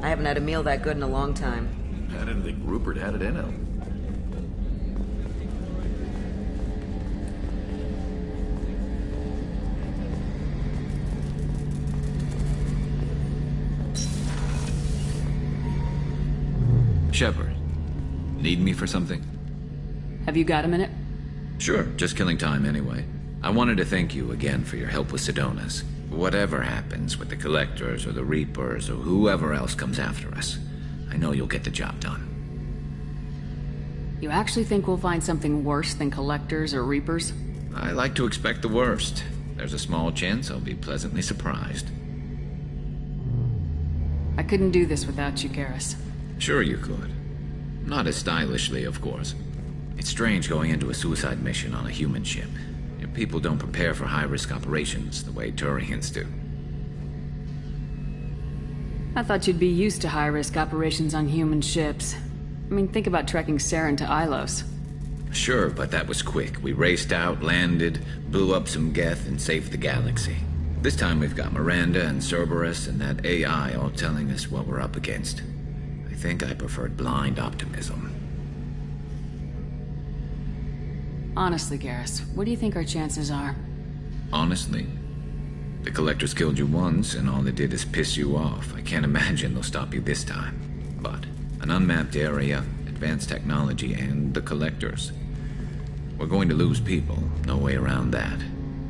I haven't had a meal that good in a long time. I didn't think Rupert had it in him. Shepard, need me for something? Have you got a minute? Sure, just killing time anyway. I wanted to thank you again for your help with Sedona's. Whatever happens with the Collectors or the Reapers or whoever else comes after us, I know you'll get the job done. You actually think we'll find something worse than Collectors or Reapers? I like to expect the worst. There's a small chance I'll be pleasantly surprised. I couldn't do this without you, Garrus. Sure you could. Not as stylishly, of course. It's strange going into a suicide mission on a human ship. Your people don't prepare for high-risk operations the way Turians do. I thought you'd be used to high-risk operations on human ships. I mean, think about trekking Saren to Ilos. Sure, but that was quick. We raced out, landed, blew up some Geth, and saved the galaxy. This time we've got Miranda and Cerberus and that AI all telling us what we're up against. I think I preferred blind optimism. Honestly, Garrus, what do you think our chances are? Honestly? The Collectors killed you once, and all they did is piss you off. I can't imagine they'll stop you this time. But an unmapped area, advanced technology, and the Collectors. We're going to lose people. No way around that.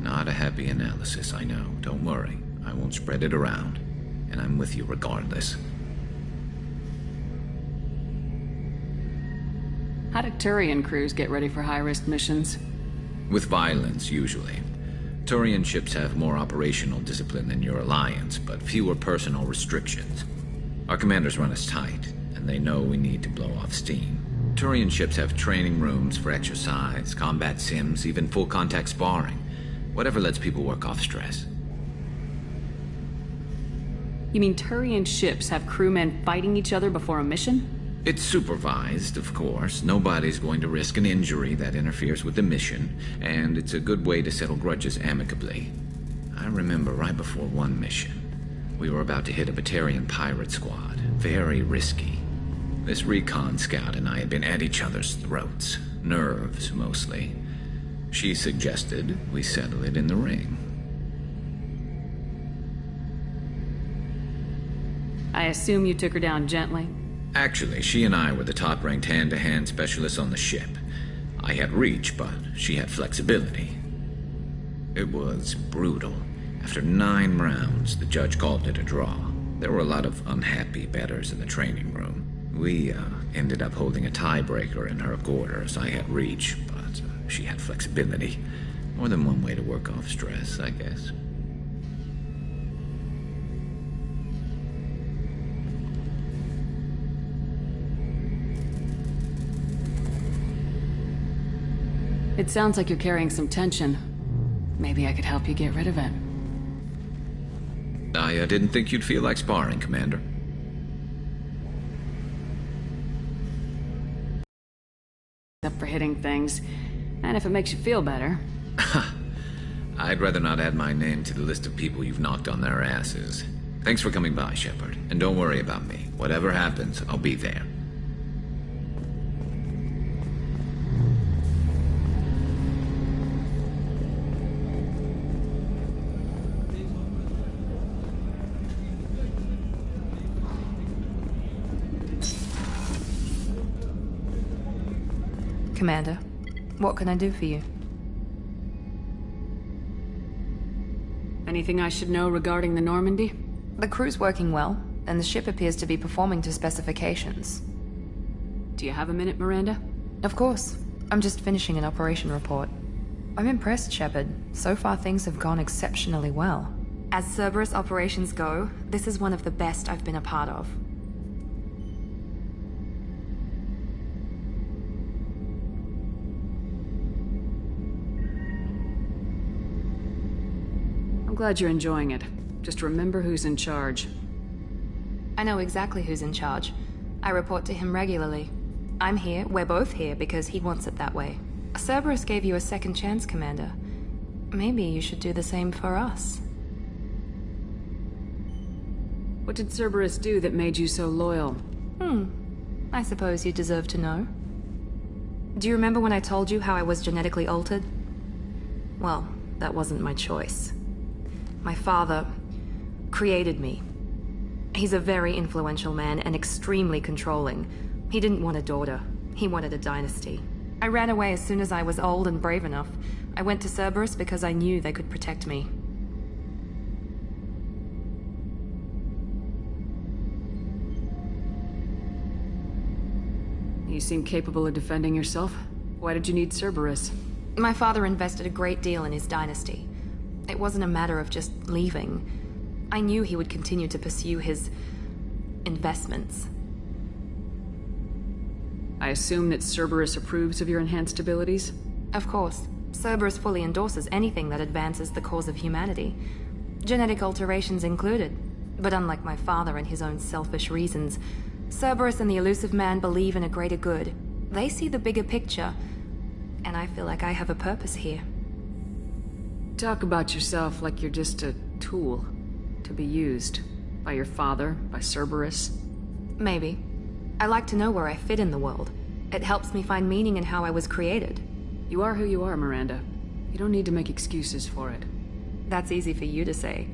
Not a happy analysis, I know. Don't worry. I won't spread it around. And I'm with you regardless. How do Turian crews get ready for high-risk missions? With violence, usually. Turian ships have more operational discipline than your alliance, but fewer personal restrictions. Our commanders run us tight, and they know we need to blow off steam. Turian ships have training rooms for exercise, combat sims, even full-contact sparring. Whatever lets people work off stress. You mean Turian ships have crewmen fighting each other before a mission? It's supervised, of course. Nobody's going to risk an injury that interferes with the mission, and it's a good way to settle grudges amicably. I remember right before one mission, we were about to hit a Batarian pirate squad. Very risky. This recon scout and I had been at each other's throats. Nerves, mostly. She suggested we settle it in the ring. I assume you took her down gently? Actually, she and I were the top-ranked hand-to-hand specialists on the ship. I had reach, but she had flexibility. It was brutal. After 9 rounds, the judge called it a draw. There were a lot of unhappy bettors in the training room. We ended up holding a tiebreaker in her quarters. I had reach, but she had flexibility. More than one way to work off stress, I guess. It sounds like you're carrying some tension. Maybe I could help you get rid of it. I didn't think you'd feel like sparring, Commander. Except for hitting things. And if it makes you feel better. I'd rather not add my name to the list of people you've knocked on their asses. Thanks for coming by, Shepard. And don't worry about me. Whatever happens, I'll be there. Commander, what can I do for you? Anything I should know regarding the Normandy? The crew's working well, and the ship appears to be performing to specifications. Do you have a minute, Miranda? Of course. I'm just finishing an operation report. I'm impressed, Shepard. So far things have gone exceptionally well. As Cerberus operations go, this is one of the best I've been a part of. I'm glad you're enjoying it. Just remember who's in charge. I know exactly who's in charge. I report to him regularly. I'm here, we're both here, because he wants it that way. Cerberus gave you a second chance, Commander. Maybe you should do the same for us. What did Cerberus do that made you so loyal? I suppose you deserve to know. Do you remember when I told you how I was genetically altered? Well, that wasn't my choice. My father created me. He's a very influential man and extremely controlling. He didn't want a daughter. He wanted a dynasty. I ran away as soon as I was old and brave enough. I went to Cerberus because I knew they could protect me. You seem capable of defending yourself. Why did you need Cerberus? My father invested a great deal in his dynasty. It wasn't a matter of just leaving. I knew he would continue to pursue his investments. I assume that Cerberus approves of your enhanced abilities? Of course. Cerberus fully endorses anything that advances the cause of humanity. Genetic alterations included. But unlike my father and his own selfish reasons, Cerberus and the Elusive Man believe in a greater good. They see the bigger picture, and I feel like I have a purpose here. Talk about yourself like you're just a tool to be used by your father, by Cerberus. Maybe. I like to know where I fit in the world. It helps me find meaning in how I was created. You are who you are, Miranda. You don't need to make excuses for it. That's easy for you to say.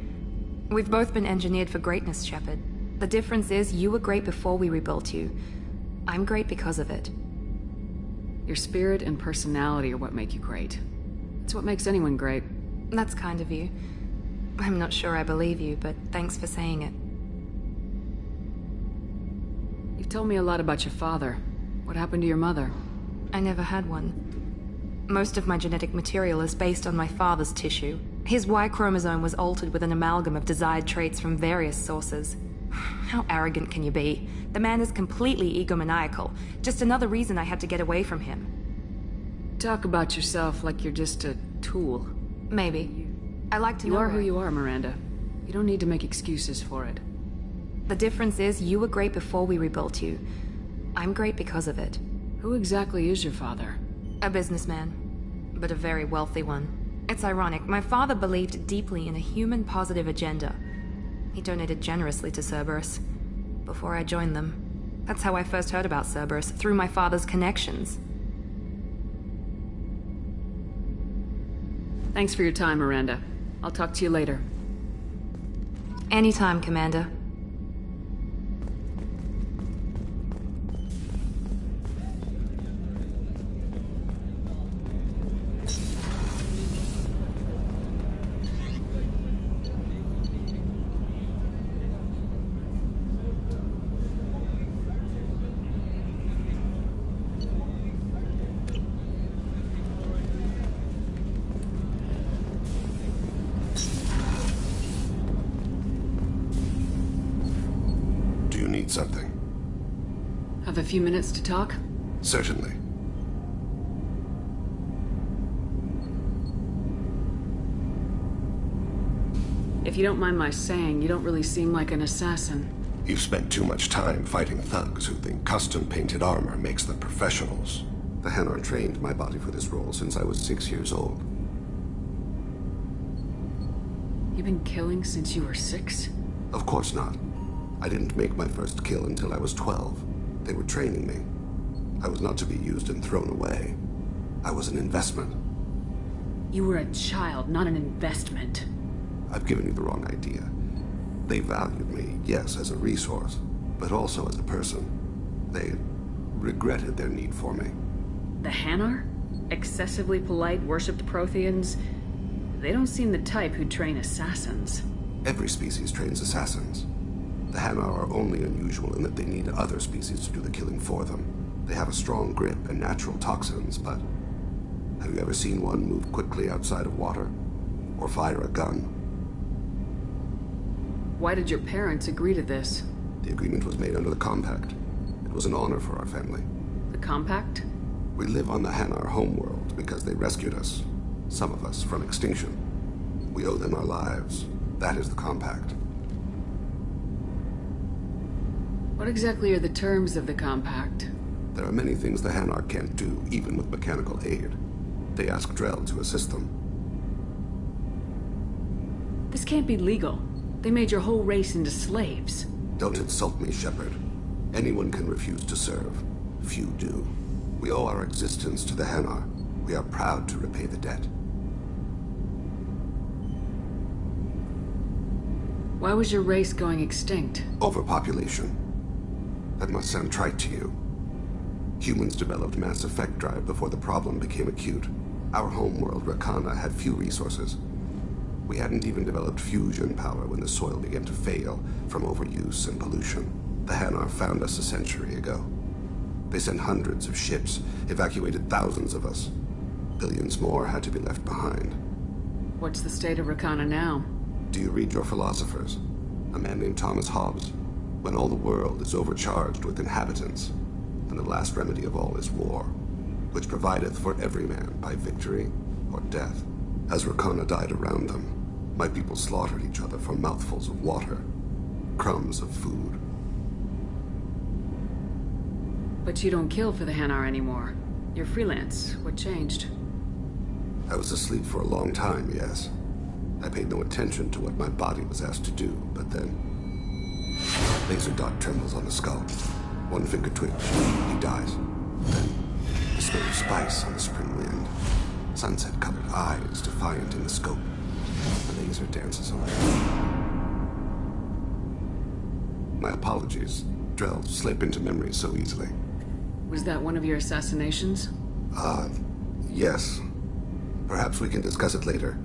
We've both been engineered for greatness, Shepard. The difference is you were great before we rebuilt you. I'm great because of it. Your spirit and personality are what make you great. It's what makes anyone great. That's kind of you. I'm not sure I believe you, but thanks for saying it. You've told me a lot about your father. What happened to your mother? I never had one. Most of my genetic material is based on my father's tissue. His Y chromosome was altered with an amalgam of desired traits from various sources. How arrogant can you be? The man is completely egomaniacal. Just another reason I had to get away from him. Talk about yourself like you're just a tool. Maybe. I like to know You are who where- you are, Miranda. You don't need to make excuses for it. The difference is you were great before we rebuilt you. I'm great because of it. Who exactly is your father? A businessman, but a very wealthy one. It's ironic, my father believed deeply in a human-positive agenda. He donated generously to Cerberus before I joined them. That's how I first heard about Cerberus, through my father's connections. Thanks for your time, Miranda. I'll talk to you later. Anytime, Commander. Something. Have a few minutes to talk? Certainly. If you don't mind my saying, you don't really seem like an assassin. You've spent too much time fighting thugs who think custom-painted armor makes them professionals. The Hanar trained my body for this role since I was 6 years old. You've been killing since you were 6? Of course not. I didn't make my first kill until I was 12. They were training me. I was not to be used and thrown away. I was an investment. You were a child, not an investment. I've given you the wrong idea. They valued me, yes, as a resource, but also as a person. They regretted their need for me. The Hanar? Excessively polite, worshipped Protheans? They don't seem the type who'd train assassins. Every species trains assassins. The Hanar are only unusual in that they need other species to do the killing for them. They have a strong grip and natural toxins, but have you ever seen one move quickly outside of water? Or fire a gun? Why did your parents agree to this? The agreement was made under the Compact. It was an honor for our family. The Compact? We live on the Hanar homeworld because they rescued us, some of us, from extinction. We owe them our lives. That is the Compact. What exactly are the terms of the Compact? There are many things the Hanar can't do, even with mechanical aid. They ask Drell to assist them. This can't be legal. They made your whole race into slaves. Don't insult me, Shepard. Anyone can refuse to serve. Few do. We owe our existence to the Hanar. We are proud to repay the debt. Why was your race going extinct? Overpopulation. That must sound trite to you. Humans developed mass effect drive before the problem became acute. Our homeworld, Rakana, had few resources. We hadn't even developed fusion power when the soil began to fail from overuse and pollution. The Hanar found us a century ago. They sent hundreds of ships, evacuated thousands of us. Billions more had to be left behind. What's the state of Rakana now? Do you read your philosophers? A man named Thomas Hobbes. When all the world is overcharged with inhabitants, and the last remedy of all is war, which provideth for every man by victory or death. As Rakana died around them, my people slaughtered each other for mouthfuls of water, crumbs of food. But you don't kill for the Hanar anymore. You're freelance. What changed? I was asleep for a long time, yes. I paid no attention to what my body was asked to do, but then... Laser dot trembles on the skull. One finger twitch, he dies. Then, the smell of spice on the spring wind. Sunset-colored eyes defiant in the scope. The laser dances away. My apologies. Drell slip into memory so easily. Was that one of your assassinations? Yes. Perhaps we can discuss it later.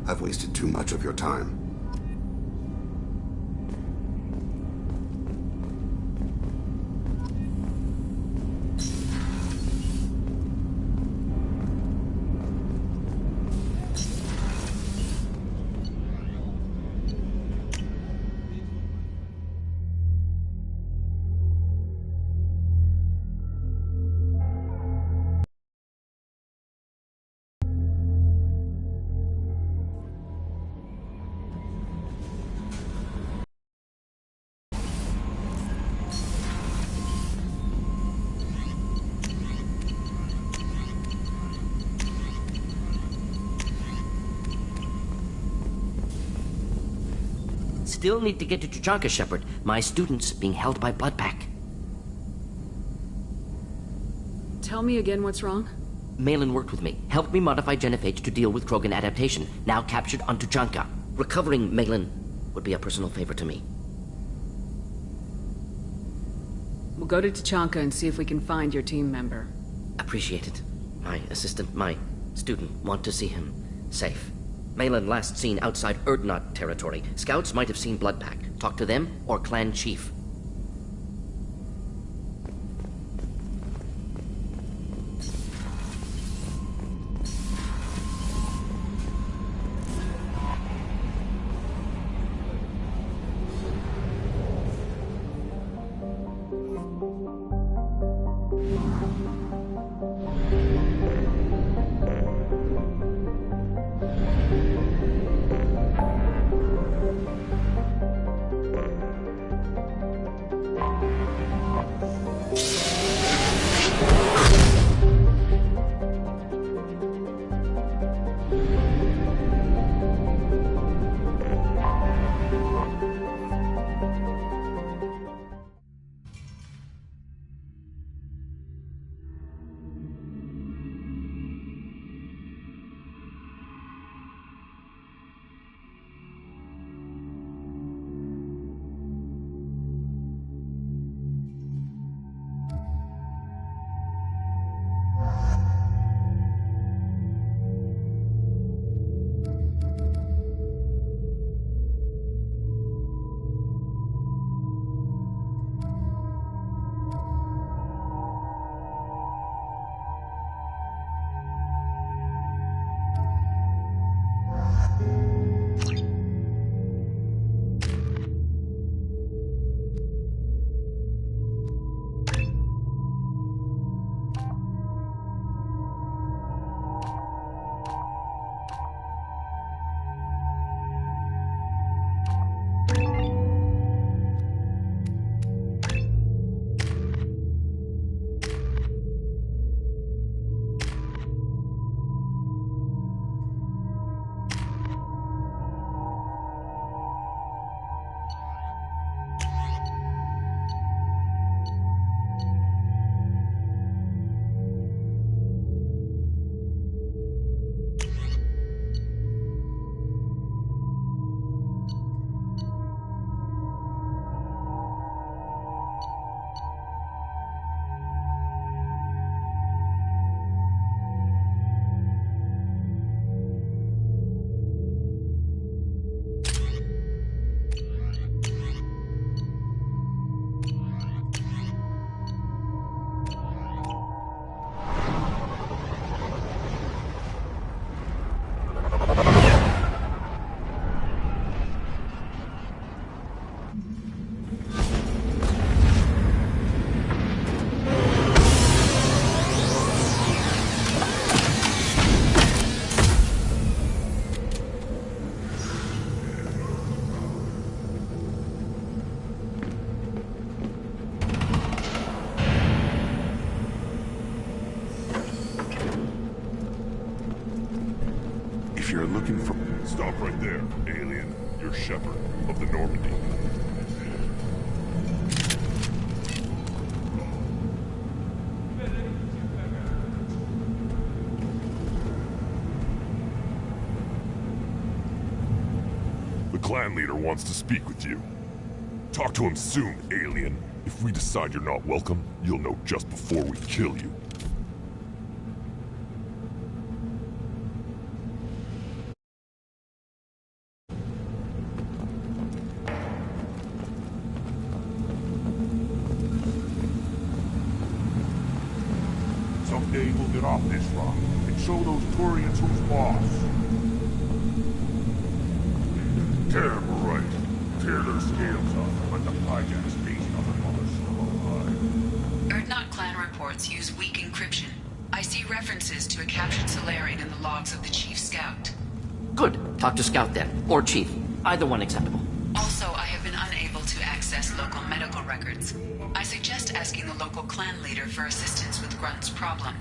I've wasted too much of your time. Still need to get to Tuchanka, Shepard. My student's being held by Bloodpack. Tell me again what's wrong? Malin worked with me, helped me modify genophage to deal with Krogan adaptation, now captured on Tuchanka. Recovering Malin would be a personal favor to me. We'll go to Tuchanka and see if we can find your team member. Appreciate it. My assistant, my student, want to see him safe. Malin last seen outside Urdnot territory. Scouts might have seen Bloodpack. Talk to them or clan chief. Stop right there, alien. You're Shepard of the Normandy. The clan leader wants to speak with you. Talk to him soon, alien. If we decide you're not welcome, you'll know just before we kill you. Someday we'll get off this rock and show those Turians who's boss. Terrible right. Tear their scales off, but the hijack's feast on the mother still alive. Erdnot clan reports use weak encryption. I see references to a captured Solarian in the logs of the Chief Scout. Good. Talk to Scout then. Or Chief. Either one acceptable. Also, I have been unable to access local medical records. I suggest asking the local clan leader for assistance with Grunt's problem.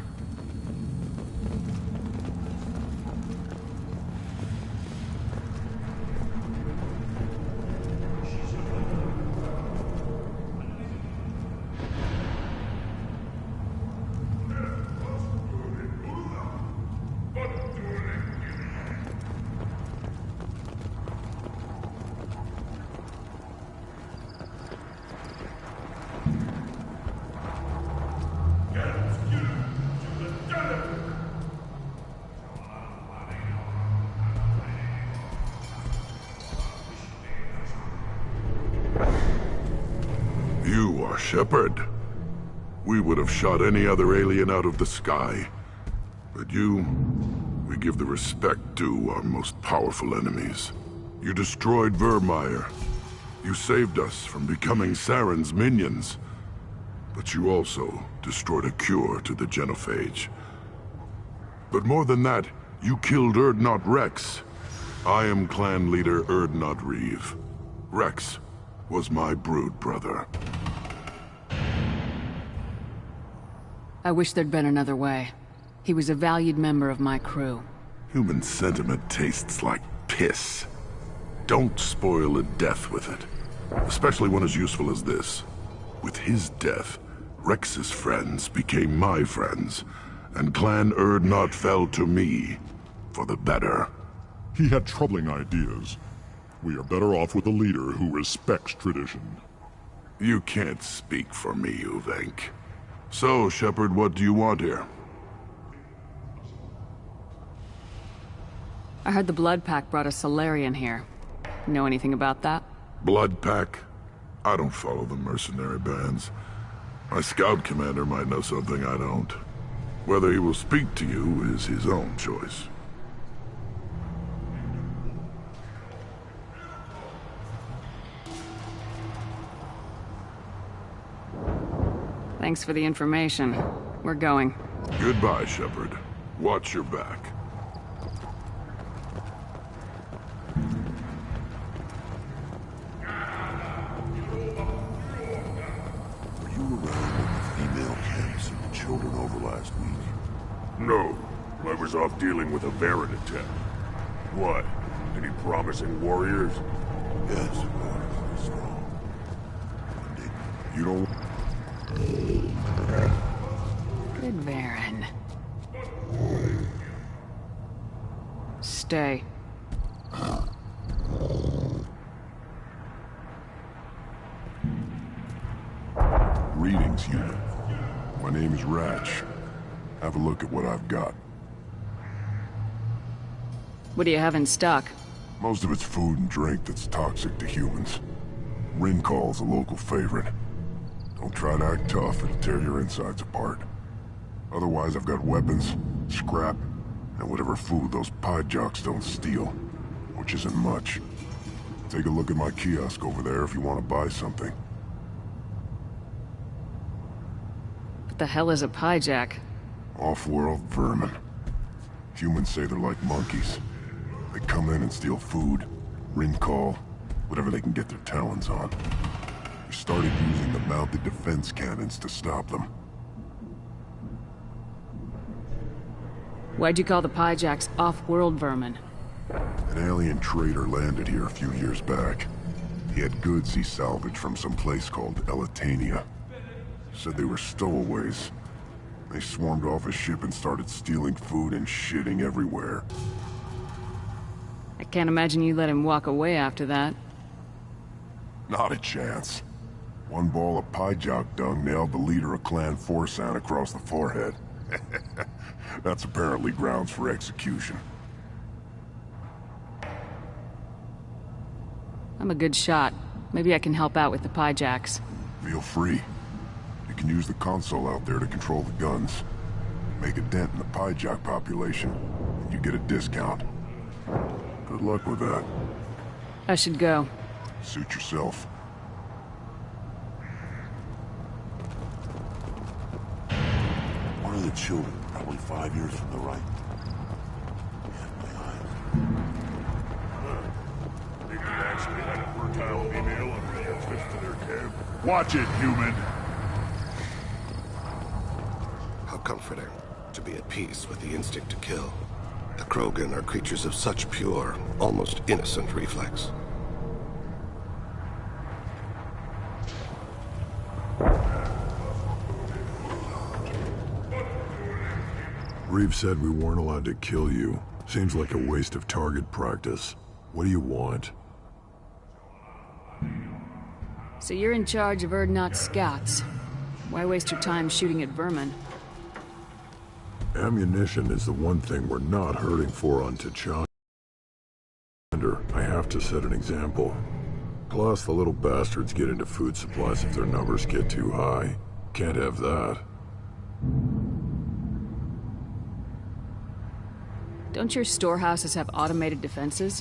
You are Shepard. We would have shot any other alien out of the sky. But you, we give the respect due our most powerful enemies. You destroyed Vermeer. You saved us from becoming Saren's minions. But you also destroyed a cure to the genophage. But more than that, you killed Erdnot Rex. I am clan leader Erdnot Reeve. Rex was my brood brother. I wish there'd been another way. He was a valued member of my crew. Human sentiment tastes like piss. Don't spoil a death with it. Especially one as useful as this. With his death, Rex's friends became my friends, and Clan Erdnot fell to me for the better. He had troubling ideas. We are better off with a leader who respects tradition. You can't speak for me, Uvenk. So, Shepard, what do you want here? I heard the Blood Pack brought a Solarian here. Know anything about that? Blood Pack? I don't follow the mercenary bands. My scout commander might know something I don't. Whether he will speak to you is his own choice. Thanks for the information. We're going. Goodbye, Shepard. Watch your back. Were you around when the female camps and the children over last week? No. I was off dealing with a Baron attack. What? Any promising warriors? Yes, very strong. You don't... Good Varen. Stay. Greetings, human. My name is Ratch. Have a look at what I've got. What do you have in stock? Most of it's food and drink that's toxic to humans. Rincall's a local favorite. Don't try to act tough, it'll tear your insides apart. Otherwise, I've got weapons, scrap, and whatever food those pie jocks don't steal. Which isn't much. Take a look at my kiosk over there if you want to buy something. What the hell is a piejack? Off-world vermin. Humans say they're like monkeys. They come in and steal food, Rincall, whatever they can get their talons on. We started using the mounted defense cannons to stop them. Why'd you call the piejacks off-world vermin? An alien trader landed here a few years back. He had goods he salvaged from some place called Elitania. Said they were stowaways. They swarmed off his ship and started stealing food and shitting everywhere. I can't imagine you let him walk away after that. Not a chance. One ball of pie jock dung nailed the leader of Clan Forsan across the forehead. That's apparently grounds for execution. I'm a good shot. Maybe I can help out with the pie jacks. Feel free. You can use the console out there to control the guns. Make a dent in the pie jock population, and you get a discount. Good luck with that. I should go. Suit yourself. One of the children, probably 5 years from the right. Yeah, my eyes. Think they actually had a fertile female under your fist to their camp? Watch it, human! How comforting to be at peace with the instinct to kill. The Krogan are creatures of such pure, almost innocent reflex. Reeve said we weren't allowed to kill you. Seems like a waste of target practice. What do you want? So you're in charge of Urdnot's scouts. Why waste your time shooting at vermin? Ammunition is the one thing we're not hurting for on T'Challa. I have to set an example. Plus, the little bastards get into food supplies if their numbers get too high. Can't have that. Don't your storehouses have automated defenses?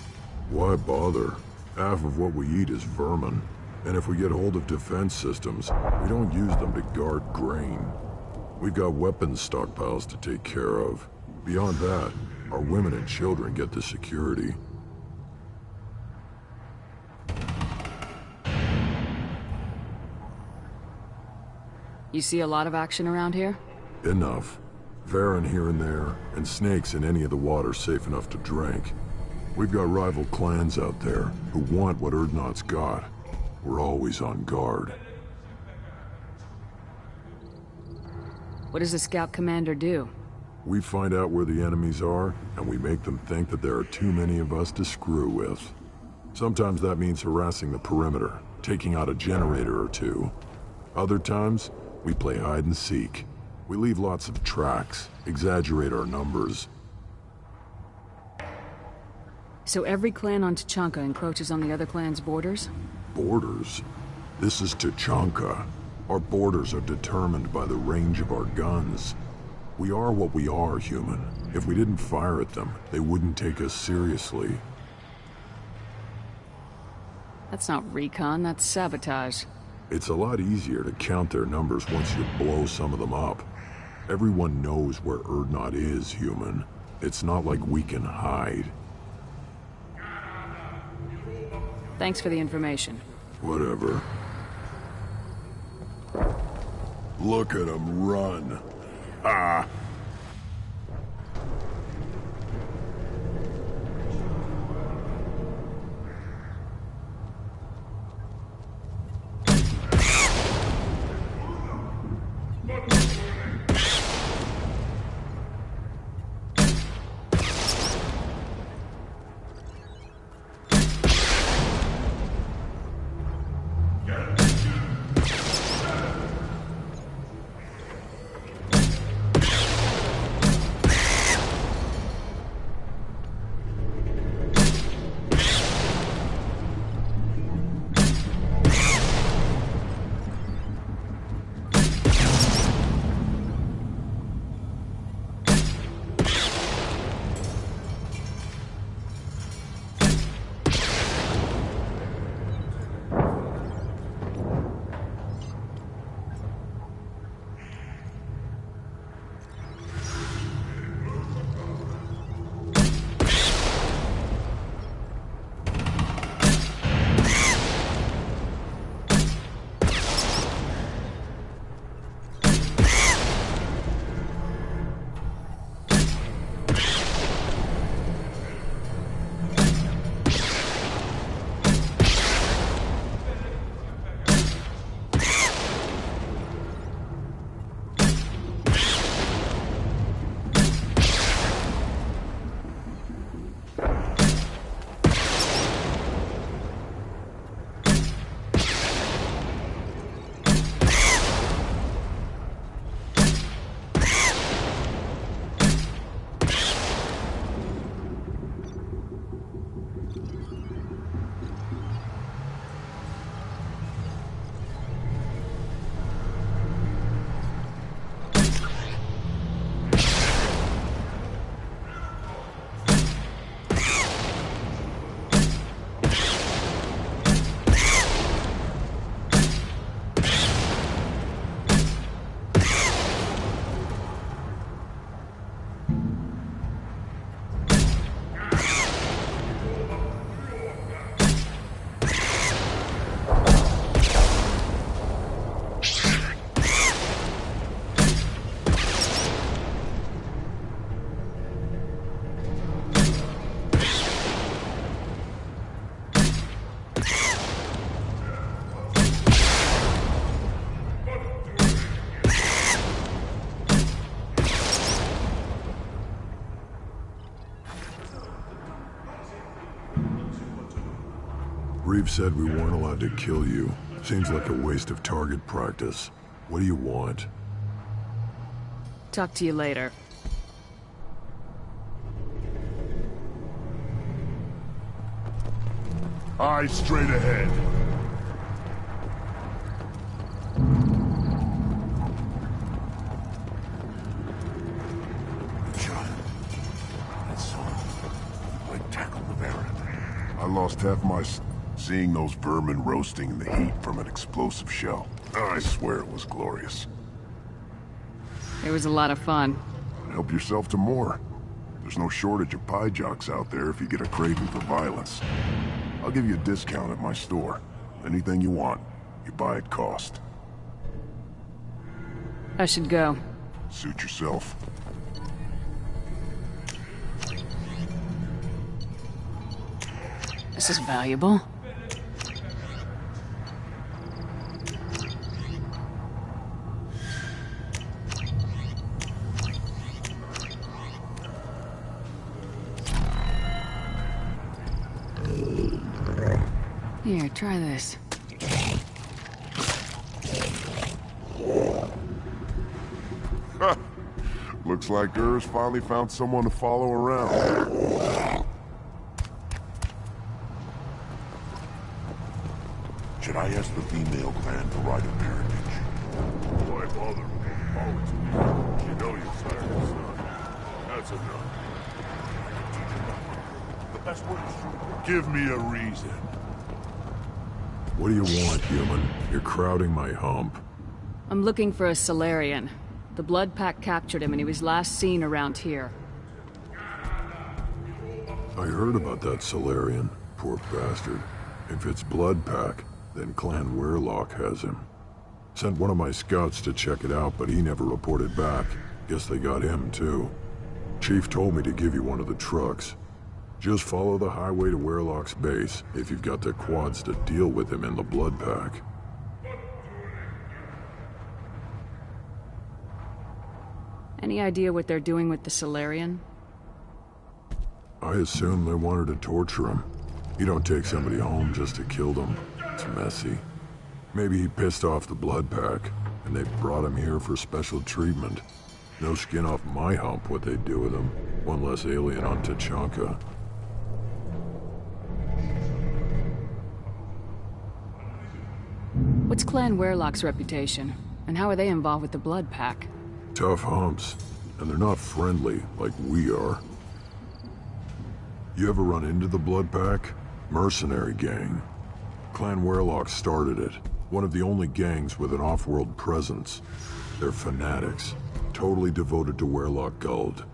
Why bother? Half of what we eat is vermin. And if we get hold of defense systems, we don't use them to guard grain. We've got weapons stockpiles to take care of. Beyond that, our women and children get the security. You see a lot of action around here? Enough. Varen here and there, and snakes in any of the water safe enough to drink. We've got rival clans out there who want what Urdnot's got. We're always on guard. What does a scout commander do? We find out where the enemies are, and we make them think that there are too many of us to screw with. Sometimes that means harassing the perimeter, taking out a generator or two. Other times, we play hide and seek. We leave lots of tracks, exaggerate our numbers. So every clan on T'Challa encroaches on the other clan's borders? Borders? This is T'Challa. Our borders are determined by the range of our guns. We are what we are, human. If we didn't fire at them, they wouldn't take us seriously. That's not recon, that's sabotage. It's a lot easier to count their numbers once you blow some of them up. Everyone knows where Urdnot is, human. It's not like we can hide. Thanks for the information. Whatever. Look at him run. Ah! Reeve said we weren't allowed to kill you. Seems like a waste of target practice. What do you want? Talk to you later. Eyes straight ahead. Shot. That's so. Like tackle the Baron. I lost half my seeing those vermin roasting in the heat from an explosive shell. I swear it was glorious. It was a lot of fun. Help yourself to more. There's no shortage of pie jocks out there if you get a craving for violence. I'll give you a discount at my store. Anything you want, you buy at cost. I should go. Suit yourself. This is valuable. Here, try this. Looks like Urs finally found someone to follow around. Should I ask the female clan to ride a parentage? Why bother with apology? You know you sired your son. That's enough. The best word is true. Give me a reason. What do you want, human? You're crowding my hump. I'm looking for a Solarian. The Blood Pack captured him and he was last seen around here. I heard about that Solarian. Poor bastard. If it's Blood Pack, then Clan Weirlock has him. Sent one of my scouts to check it out, but he never reported back. Guess they got him, too. Chief told me to give you one of the trucks. Just follow the highway to Weirlock's base, if you've got the quads to deal with him in the Blood Pack. Any idea what they're doing with the Solarian? I assume they wanted to torture him. You don't take somebody home just to kill them. It's messy. Maybe he pissed off the Blood Pack, and they brought him here for special treatment. No skin off my hump what they'd do with him. One less alien on Tachanka. What's Clan Weirlock's reputation? And how are they involved with the Blood Pack? Tough humps, and they're not friendly like we are. You ever run into the Blood Pack? Mercenary gang. Clan Weirlock started it. One of the only gangs with an off-world presence. They're fanatics, totally devoted to Weirlock Guld.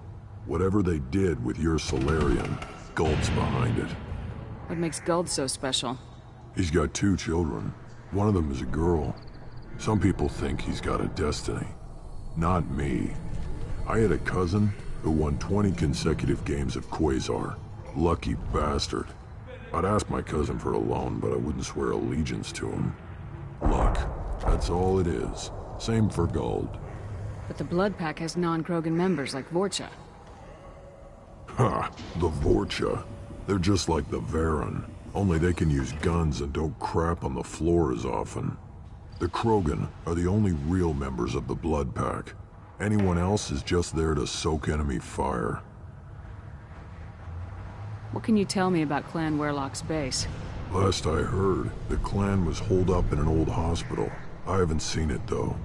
Whatever they did with your Solarian, Guld's behind it. What makes Guld so special? He's got 2 children. One of them is a girl. Some people think he's got a destiny. Not me. I had a cousin who won 20 consecutive games of Quasar. Lucky bastard. I'd ask my cousin for a loan, but I wouldn't swear allegiance to him. Luck. That's all it is. Same for Guld. But the Blood Pack has non-Krogan members like Vorcha. Ha! The Vorcha. They're just like the Varen. Only they can use guns and don't crap on the floor as often. The Krogan are the only real members of the Blood Pack. Anyone else is just there to soak enemy fire. What can you tell me about Clan Weirlock's base? Last I heard, the clan was holed up in an old hospital. I haven't seen it, though.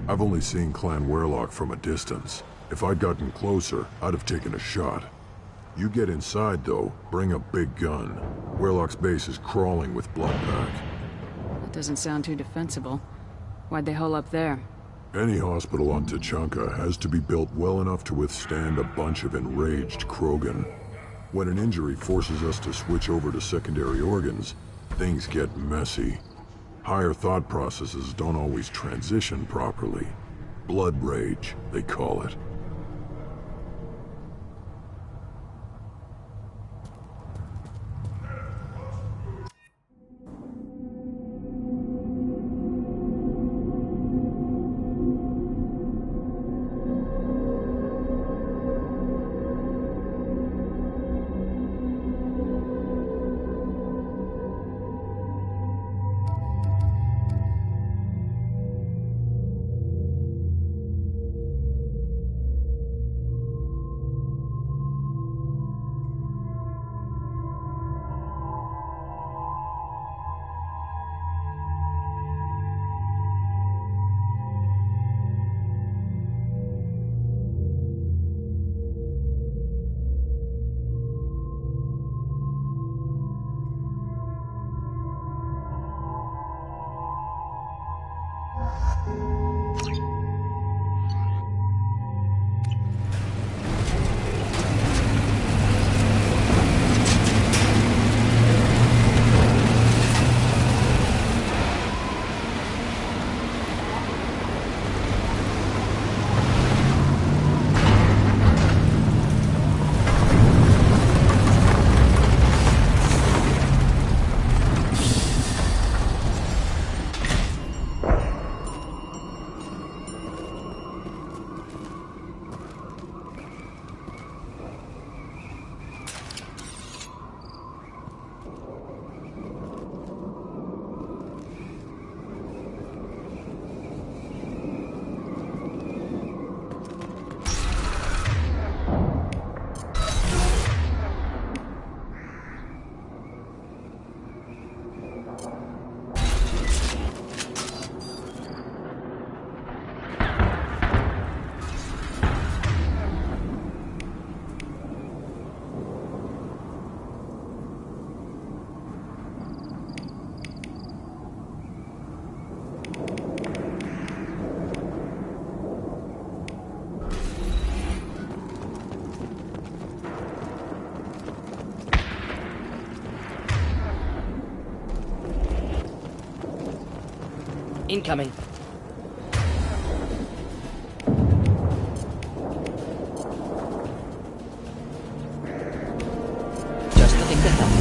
I've only seen Clan Weirlock from a distance. If I'd gotten closer, I'd have taken a shot. You get inside, though, bring a big gun. Weirlock's base is crawling with Blood Pack. That doesn't sound too defensible. Why'd they hole up there? Any hospital on Tachanka has to be built well enough to withstand a bunch of enraged Krogan. When an injury forces us to switch over to secondary organs, things get messy. Higher thought processes don't always transition properly. Blood rage, they call it. Incoming. Just the thing to help.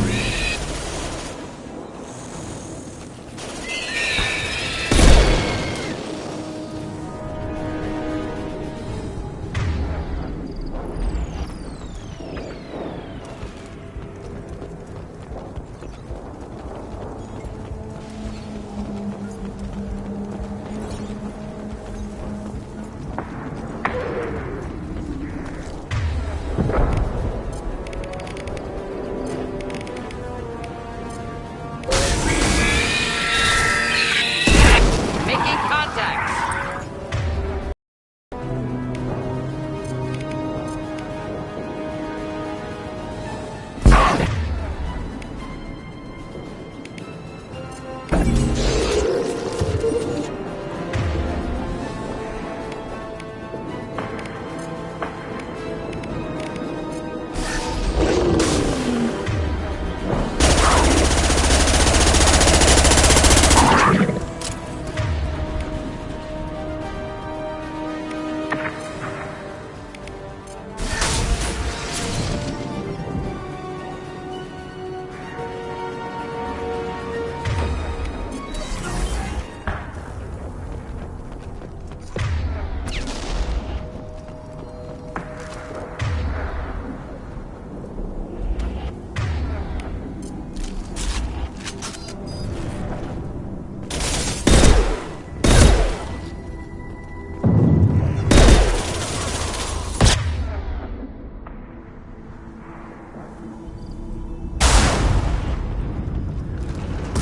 Making contact!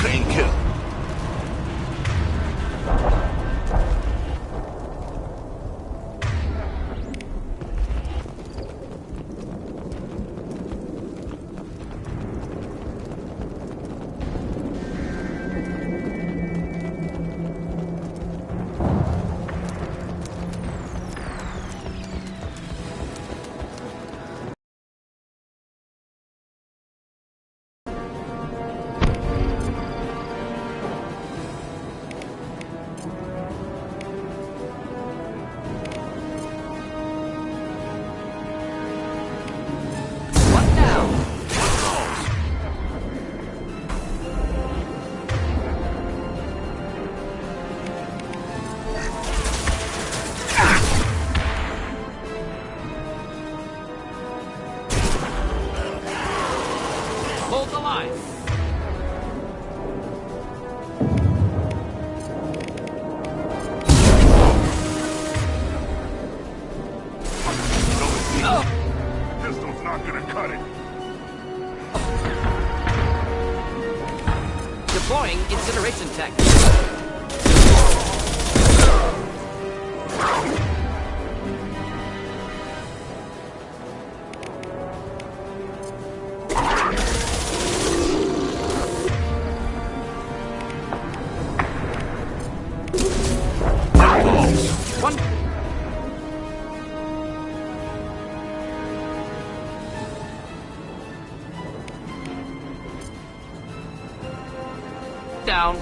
Clean kill. What now? Hold the line. Pistol's not gonna cut it. Deploying incineration tech. One. Down.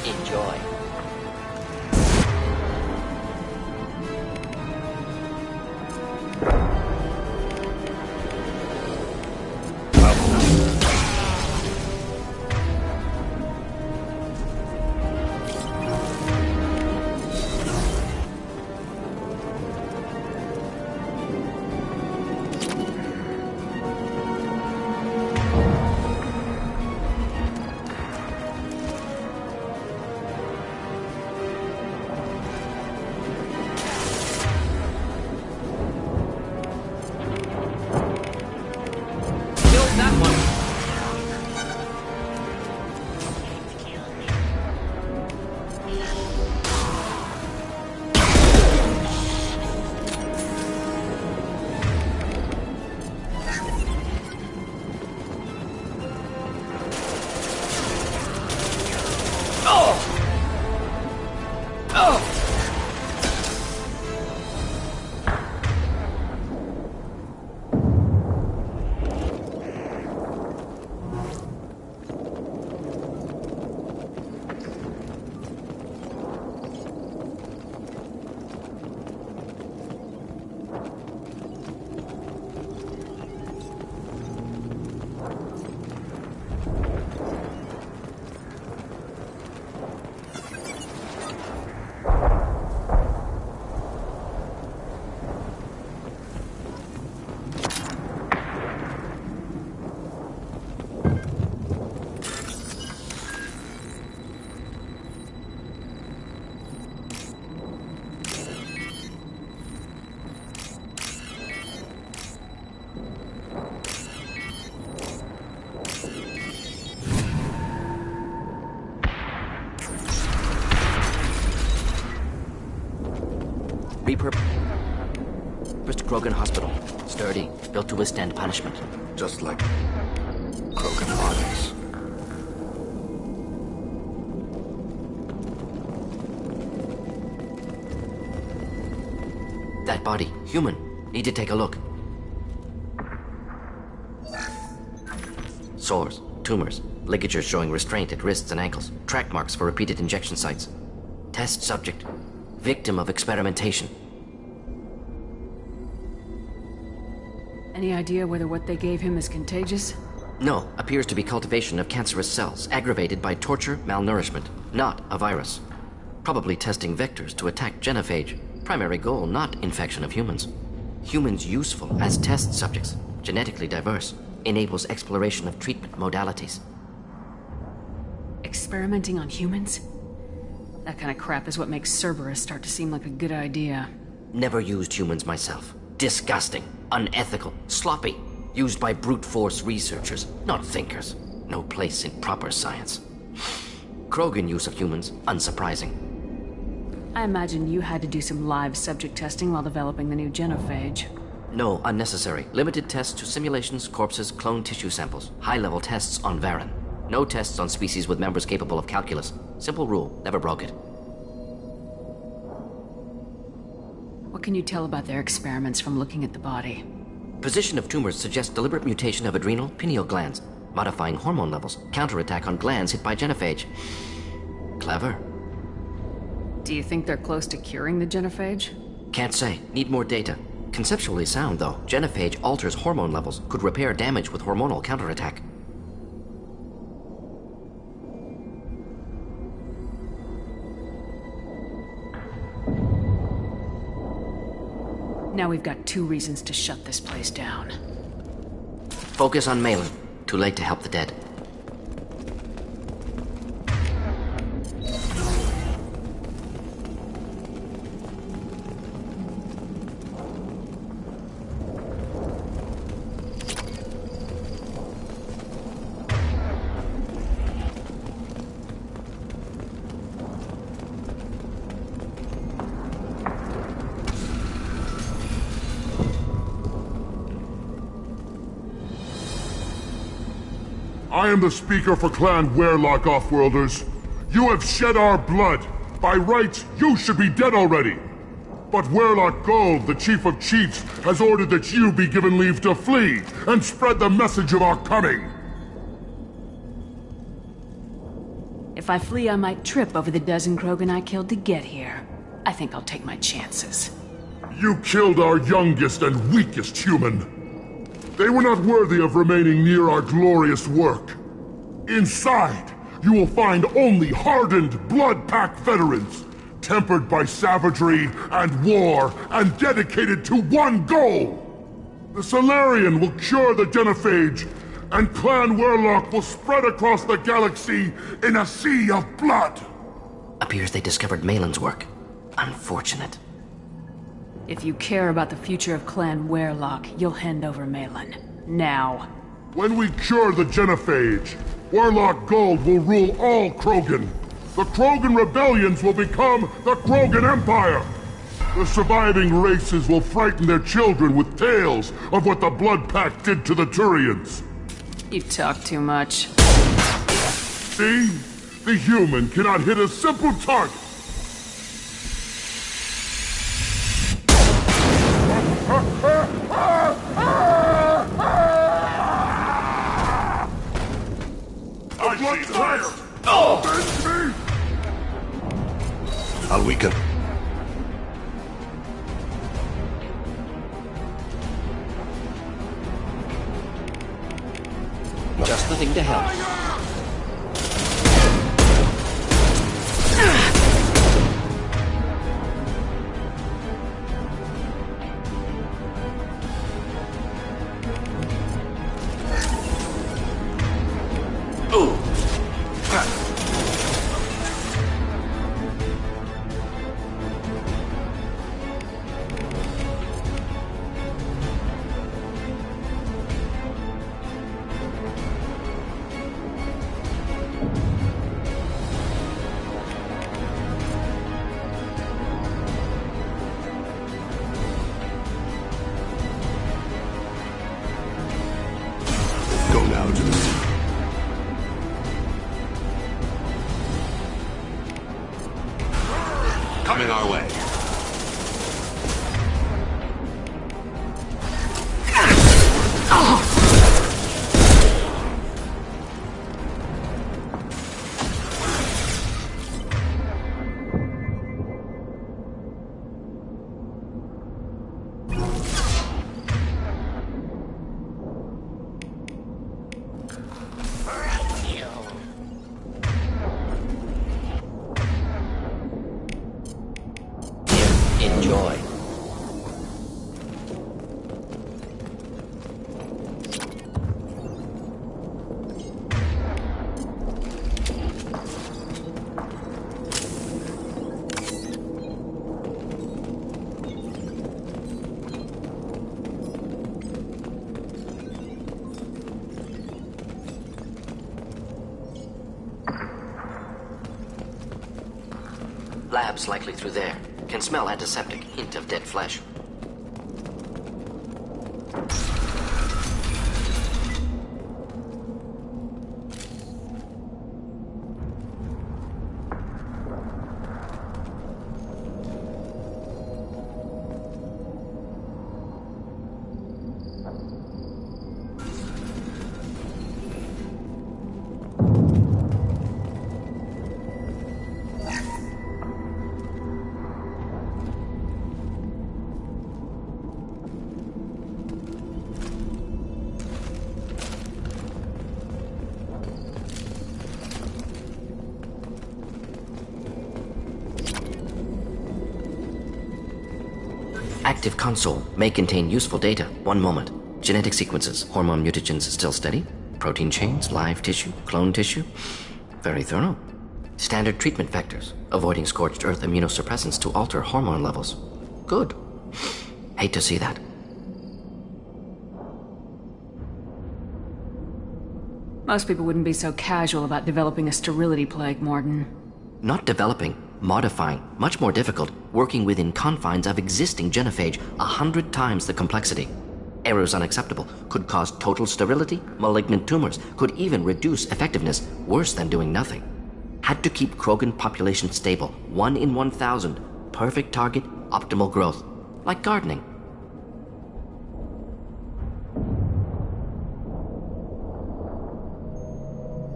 Enjoy. repurposed Krogan hospital. Sturdy, built to withstand punishment. Just like Krogan bodies. That body, human. Need to take a look. Sores, tumors, ligatures showing restraint at wrists and ankles, track marks for repeated injection sites. Test subject, victim of experimentation. Any idea whether what they gave him is contagious? No, appears to be cultivation of cancerous cells, aggravated by torture, malnourishment, not a virus. Probably testing vectors to attack genophage. Primary goal, not infection of humans. Humans useful as test subjects, genetically diverse, enables exploration of treatment modalities. Experimenting on humans? That kind of crap is what makes Cerberus start to seem like a good idea. Never used humans myself. Disgusting, unethical, sloppy. Used by brute force researchers, not thinkers. No place in proper science. Krogan use of humans, unsurprising. I imagine you had to do some live subject testing while developing the new genophage. No, unnecessary. Limited tests to simulations, corpses, cloned tissue samples. High-level tests on Varen. No tests on species with members capable of calculus. Simple rule, never broke it. What can you tell about their experiments from looking at the body? Position of tumors suggests deliberate mutation of adrenal, pineal glands, modifying hormone levels, counterattack on glands hit by genophage. Clever. Do you think they're close to curing the genophage? Can't say. Need more data. Conceptually sound, though. Genophage alters hormone levels, could repair damage with hormonal counterattack. Now we've got 2 reasons to shut this place down. Focus on Malin. Too late to help the dead. I am the speaker for Clan Werlock, Offworlders. You have shed our blood. By rights, you should be dead already. But Werlock Gold, the Chief of Chiefs, has ordered that you be given leave to flee and spread the message of our coming. If I flee, I might trip over the dozen Krogan I killed to get here. I think I'll take my chances. You killed our youngest and weakest human. They were not worthy of remaining near our glorious work. Inside, you will find only hardened, blood-packed veterans, tempered by savagery and war, and dedicated to one goal. The Solarian will cure the genophage, and Clan Werlock will spread across the galaxy in a sea of blood. Appears they discovered Malin's work. Unfortunate. If you care about the future of Clan Werlock, you'll hand over Malin. Now. When we cure the genophage, Werlock Gold will rule all Krogan. The Krogan rebellions will become the Krogan Empire. The surviving races will frighten their children with tales of what the Blood Pact did to the Turians. You talk too much. See? The human cannot hit a simple target. I'll weaken. Just the thing to help. Go now to the sea. Coming our way. Enjoy. Labs likely through there. Can smell antiseptic, hint of dead flesh. Active console may contain useful data. One moment. Genetic sequences, hormone mutagens still steady. Protein chains, live tissue, clone tissue. Very thorough. Standard treatment vectors, avoiding scorched earth immunosuppressants to alter hormone levels. Good. Hate to see that. Most people wouldn't be so casual about developing a sterility plague, Morton. Not developing, modifying, much more difficult, working within confines of existing genophage, 100 times the complexity. Errors unacceptable, could cause total sterility, malignant tumors, could even reduce effectiveness, worse than doing nothing. Had to keep Krogan population stable, 1 in 1,000, perfect target, optimal growth, like gardening.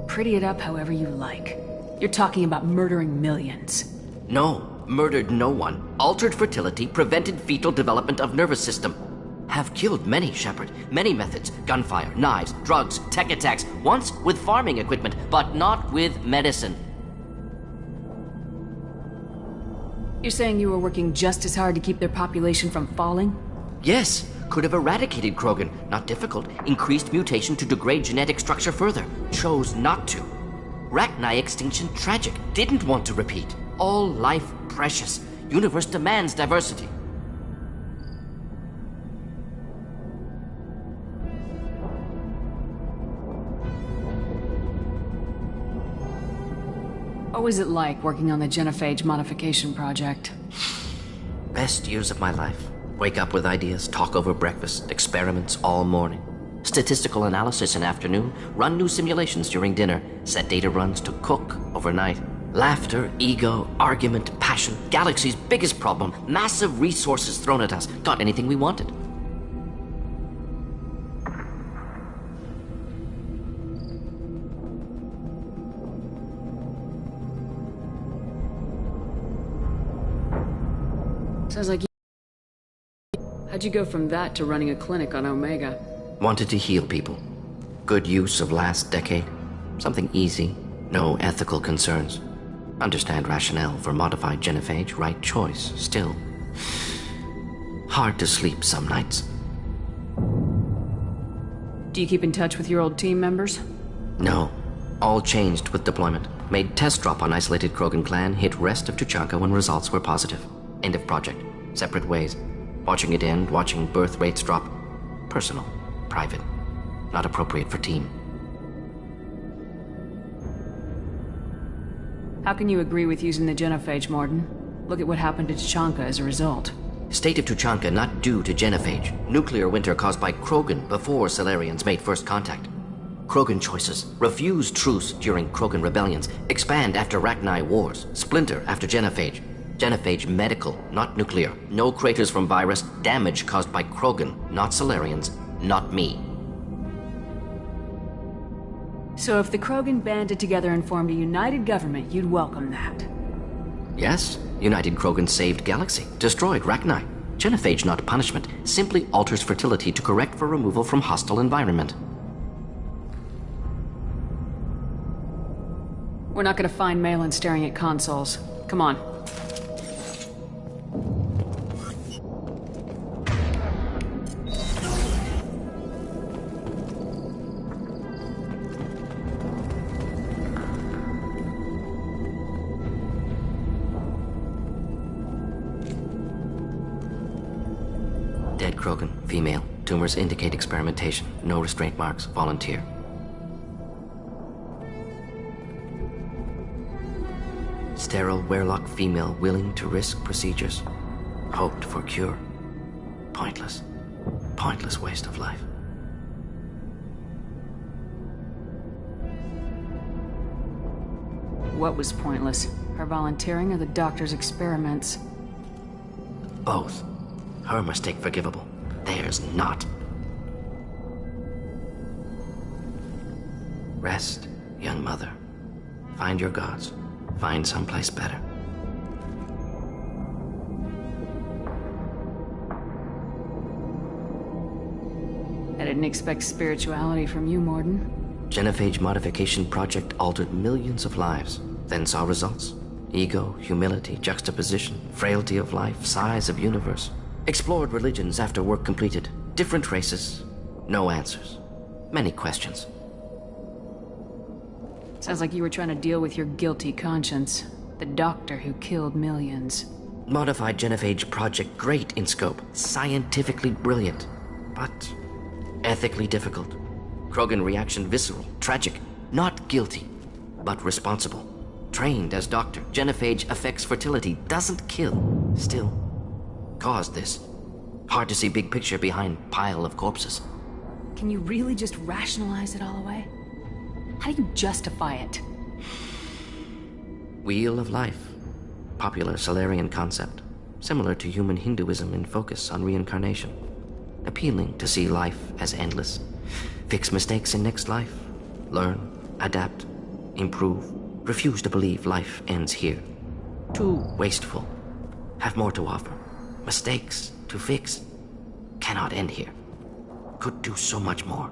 Pretty it up however you like. You're talking about murdering millions. No, murdered no one. Altered fertility, prevented fetal development of nervous system. Have killed many, Shepard. Many methods. Gunfire, knives, drugs, tech attacks. Once with farming equipment, but not with medicine. You're saying you were working just as hard to keep their population from falling? Yes, could have eradicated Krogan. Not difficult. Increased mutation to degrade genetic structure further. Chose not to. Rachni extinction tragic. Didn't want to repeat. All life precious. Universe demands diversity. What was it like working on the genophage modification project? Best years of my life. Wake up with ideas, talk over breakfast, experiments all morning. Statistical analysis in afternoon, run new simulations during dinner, set data runs to cook overnight. Laughter, ego, argument, passion, galaxy's biggest problem, massive resources thrown at us. Got anything we wanted. Sounds like How'd you go from that to running a clinic on Omega? Wanted to heal people. Good use of last decade. Something easy, no ethical concerns. Understand rationale for modified genophage, right choice, still. Hard to sleep some nights. Do you keep in touch with your old team members? No. All changed with deployment. Made test drop on isolated Krogan clan, hit rest of Tuchanka when results were positive. End of project. Separate ways. Watching it end, watching birth rates drop. Personal. Private. Not appropriate for team. How can you agree with using the genophage, Morton? Look at what happened to Tuchanka as a result. State of Tuchanka not due to genophage. Nuclear winter caused by Krogan before Salarians made first contact. Krogan choices, refuse truce during Krogan rebellions, expand after Rachni wars, splinter after genophage. Genophage medical, not nuclear. No craters from virus, damage caused by Krogan, not Solarians, not me. So if the Krogan banded together and formed a united government, you'd welcome that? Yes, United Krogan saved Galaxy, destroyed Rachni. Genophage, not punishment, simply alters fertility to correct for removal from hostile environment. We're not gonna find Malin staring at consoles. Come on. Dead Krogan, female. Tumors indicate experimentation. No restraint marks. Volunteer. Sterile Werelock female willing to risk procedures. Hoped for cure. Pointless. Pointless waste of life. What was pointless? Her volunteering or the doctor's experiments? Both. Her mistake forgivable. Theirs not. Rest, young mother. Find your gods. Find someplace better. I didn't expect spirituality from you, Morden. Genophage modification project altered millions of lives, then saw results. Ego, humility, juxtaposition, frailty of life, size of universe. Explored religions after work completed. Different races. No answers. Many questions. Sounds like you were trying to deal with your guilty conscience. The doctor who killed millions. Modified genophage project great in scope. Scientifically brilliant. But ethically difficult. Krogan reaction visceral, tragic. Not guilty, but responsible. Trained as doctor. Genophage affects fertility, doesn't kill. Still caused this. Hard to see big picture behind pile of corpses. Can you really just rationalize it all away? How do you justify it? Wheel of life. Popular Solarian concept. Similar to human Hinduism in focus on reincarnation. Appealing to see life as endless. Fix mistakes in next life. Learn, adapt, improve. Refuse to believe life ends here. Too wasteful. Have more to offer. Mistakes to fix. Cannot end here. Could do so much more.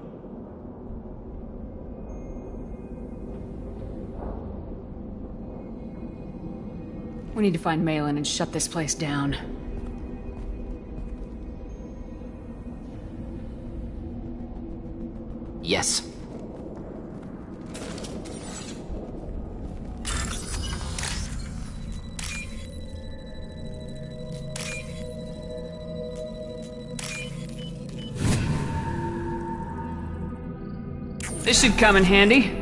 We need to find Malin and shut this place down. Yes. This should come in handy.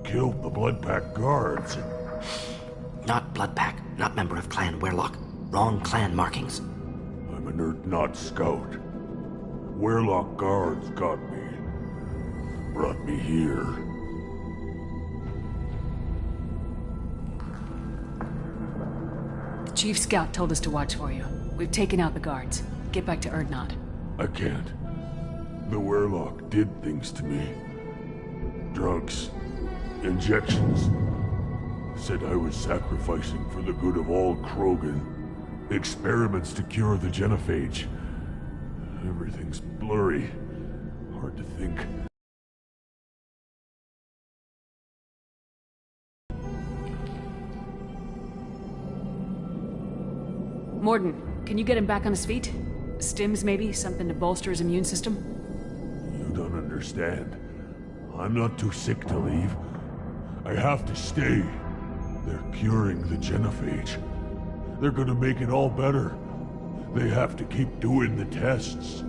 Killed the Blood Pack guards. Not Blood Pack, not member of Clan Werelock. Wrong clan markings. I'm a nerd, not scout. Werelock guards got me. brought me here. The Chief Scout told us to watch for you. We've taken out the guards. Get back to Erdnot. I can't. The Werlock did things to me. Drugs. Injections. Said I was sacrificing for the good of all Krogan. Experiments to cure the genophage. Everything's blurry. Hard to think. Morden, can you get him back on his feet? Stims, maybe? Something to bolster his immune system? You don't understand. I'm not too sick to leave. I have to stay. They're curing the genophage. They're gonna make it all better. They have to keep doing the tests.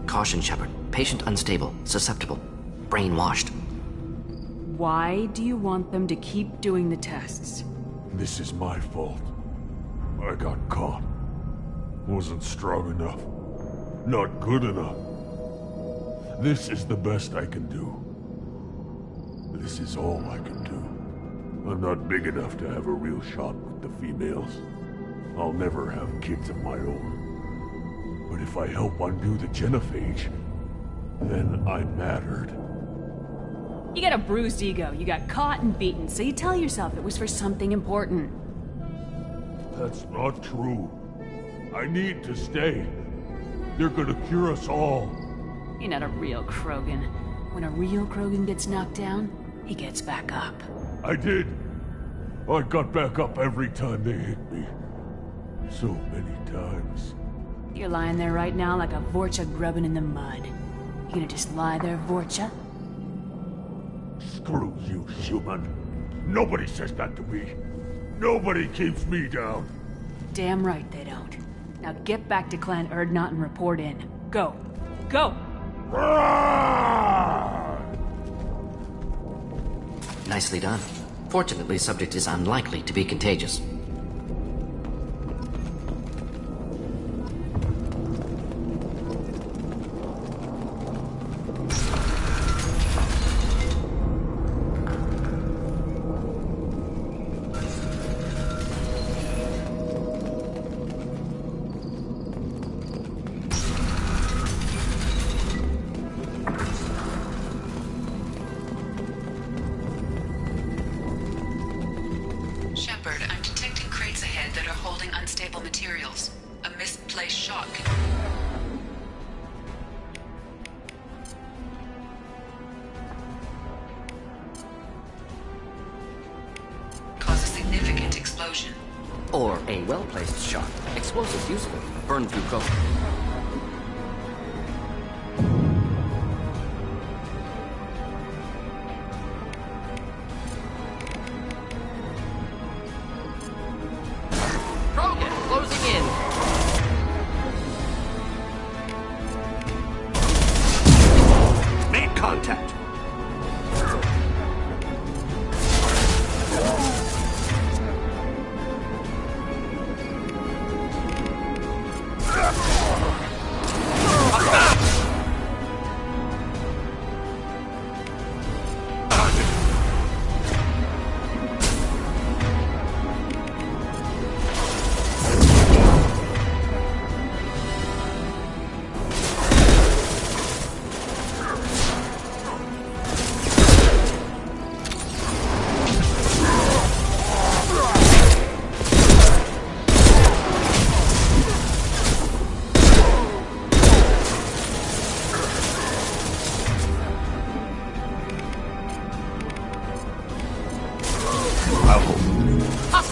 Caution, Shepard. Patient unstable, susceptible, brainwashed. Why do you want them to keep doing the tests? This is my fault. I got caught. Wasn't strong enough. Not good enough. This is the best I can do. This is all I can do. I'm not big enough to have a real shot with the females. I'll never have kids of my own. But if I help undo the genophage, then I mattered. You got a bruised ego. You got caught and beaten, so you tell yourself it was for something important. That's not true. I need to stay. They're gonna cure us all. You're not a real Krogan. When a real Krogan gets knocked down, he gets back up. I did. I got back up every time they hit me. So many times. You're lying there right now like a Vorcha grubbing in the mud. You gonna just lie there, Vorcha? Screw you, human. Nobody says that to me. Nobody keeps me down. Damn right they don't. Now get back to Clan Erdnot and report in. Go. Go! Nicely done. Fortunately, subject is unlikely to be contagious. Shepard, I'm detecting crates ahead that are holding unstable materials. A misplaced shot could cause a significant explosion. Or a well-placed shot. Explosives useful. Burn through cover.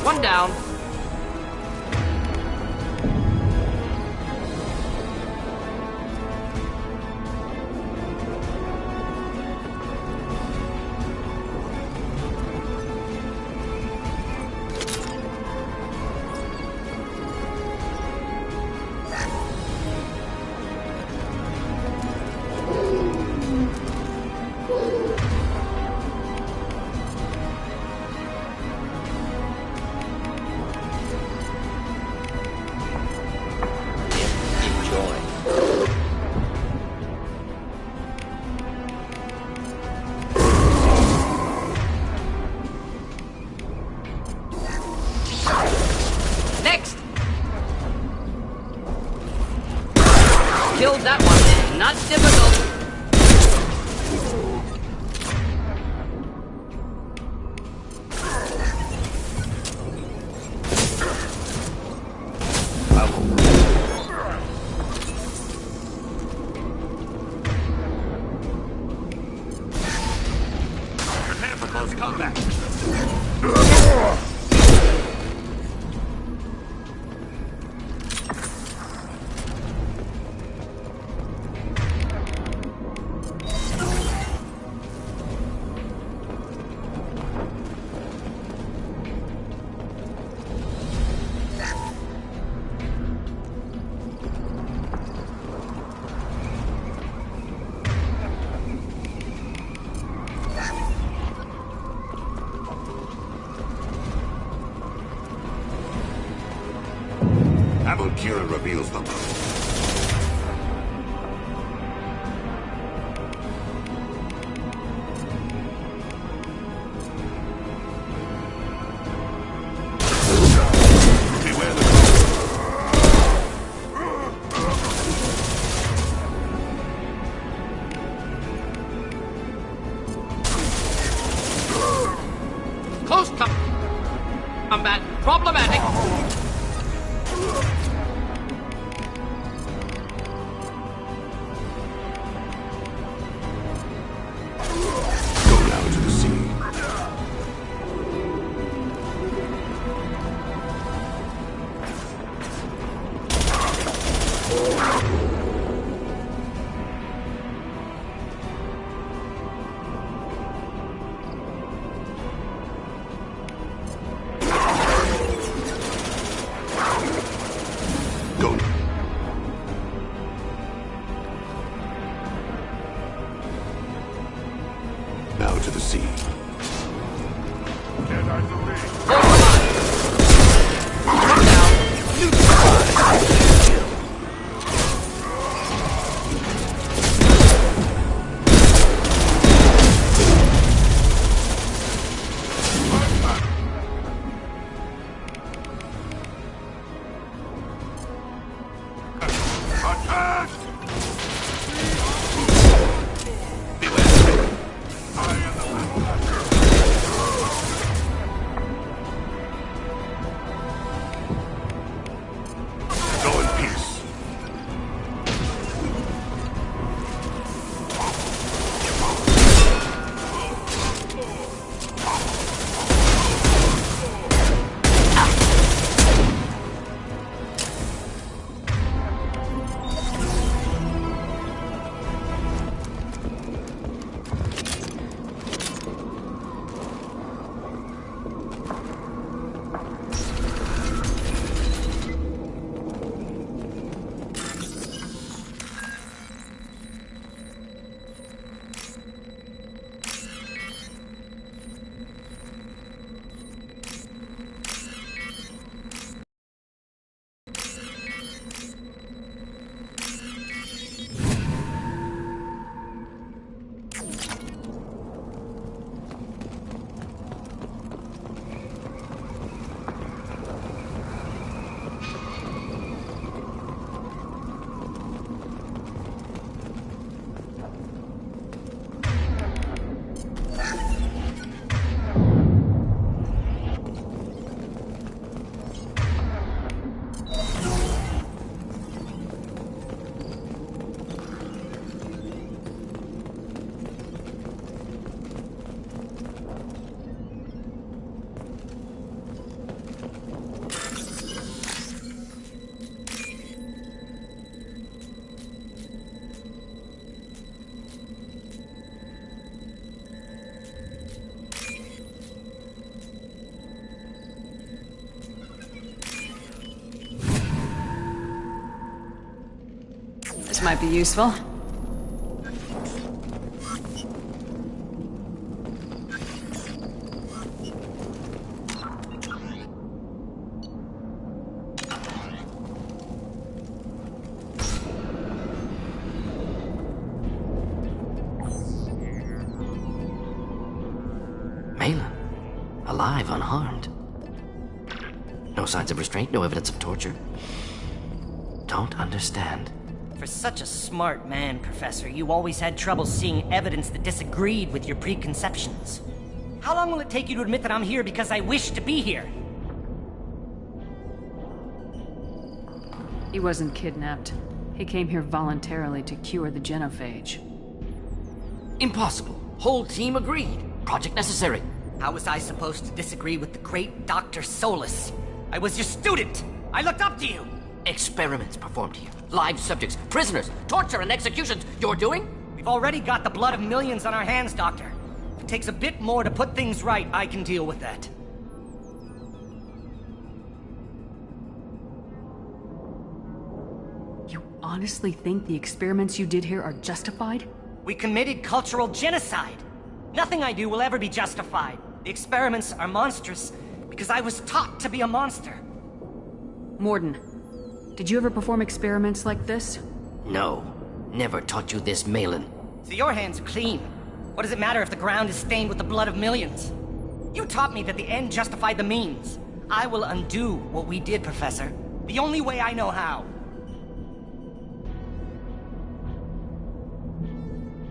One down. close combat. Kira reveals them. Close combat. Problematic. This might be useful. Malin, alive, unharmed. No signs of restraint, no evidence of torture. Don't understand. For such a smart man, Professor, you always had trouble seeing evidence that disagreed with your preconceptions. How long will it take you to admit that I'm here because I wish to be here? He wasn't kidnapped. He came here voluntarily to cure the genophage. Impossible. Whole team agreed. project necessary. How was I supposed to disagree with the great Dr. Solus? I was your student! I looked up to you! Experiments performed here. Live subjects, prisoners, torture and executions. You're doing? We've already got the blood of millions on our hands, Doctor. If it takes a bit more to put things right, I can deal with that. You honestly think the experiments you did here are justified? We committed cultural genocide. Nothing I do will ever be justified. The experiments are monstrous because I was taught to be a monster. Morden, did you ever perform experiments like this? No. Never taught you this, Malin. So your hands are clean. What does it matter if the ground is stained with the blood of millions? You taught me that the end justified the means. I will undo what we did, Professor. The only way I know how.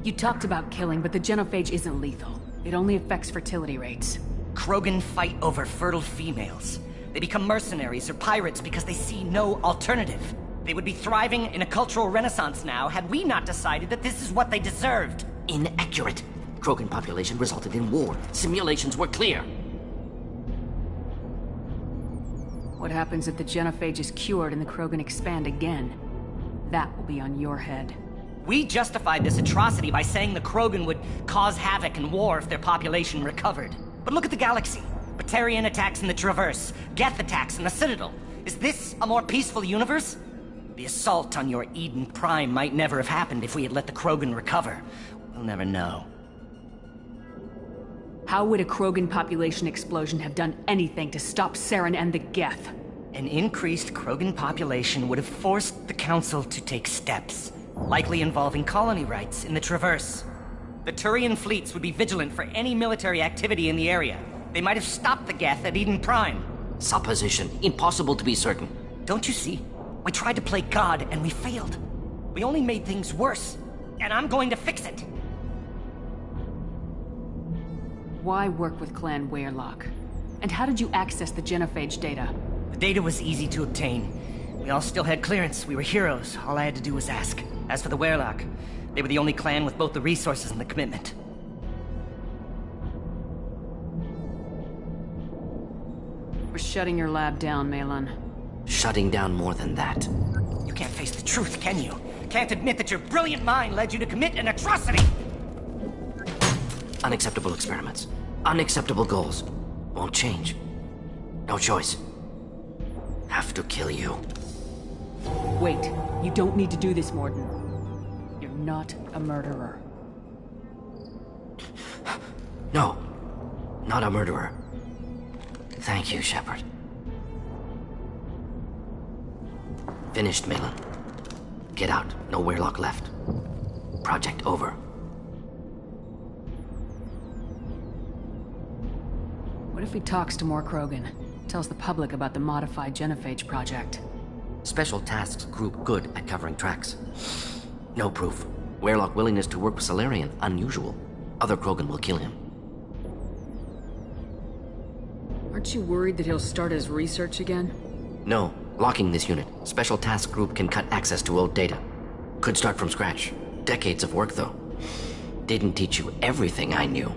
You talked about killing, but the genophage isn't lethal. It only affects fertility rates. Krogan fight over fertile females. They become mercenaries or pirates because they see no alternative. They would be thriving in a cultural renaissance now had we not decided that this is what they deserved. Inaccurate. Krogan population resulted in war. Simulations were clear. What happens if the genophage is cured and the Krogan expand again? That will be on your head. We justified this atrocity by saying the Krogan would cause havoc and war if their population recovered. But look at the galaxy. Batarian attacks in the Traverse, Geth attacks in the Citadel. Is this a more peaceful universe? The assault on your Eden Prime might never have happened if we had let the Krogan recover. We'll never know. How would a Krogan population explosion have done anything to stop Saren and the Geth? An increased Krogan population would have forced the Council to take steps, likely involving colony rights in the Traverse. The Turian fleets would be vigilant for any military activity in the area. They might have stopped the Geth at Eden Prime. Supposition. Impossible to be certain. Don't you see? We tried to play God and we failed. We only made things worse. And I'm going to fix it. Why work with Clan Weyrloc? And how did you access the genophage data? The data was easy to obtain. We all still had clearance. We were heroes. All I had to do was ask. As for the Weyrloc, they were the only clan with both the resources and the commitment. We're shutting your lab down, Malin. Shutting down more than that. You can't face the truth, can you? Can't admit that your brilliant mind led you to commit an atrocity! Unacceptable experiments. Unacceptable goals. Won't change. No choice. Have to kill you. Wait. You don't need to do this, Morden. You're not a murderer. No. Not a murderer. Thank you, Shepard. Finished, Malin. Get out. No Weyrloc left. Project over. What if he talks to more Krogan? Tells the public about the modified genophage project? Special Tasks Group good at covering tracks. No proof. Weyrloc willingness to work with Salarian, unusual. Other Krogan will kill him. Aren't you worried that he'll start his research again? No. Locking this unit. Special Task Group can cut access to old data. Could start from scratch. Decades of work, though. Didn't teach you everything I knew.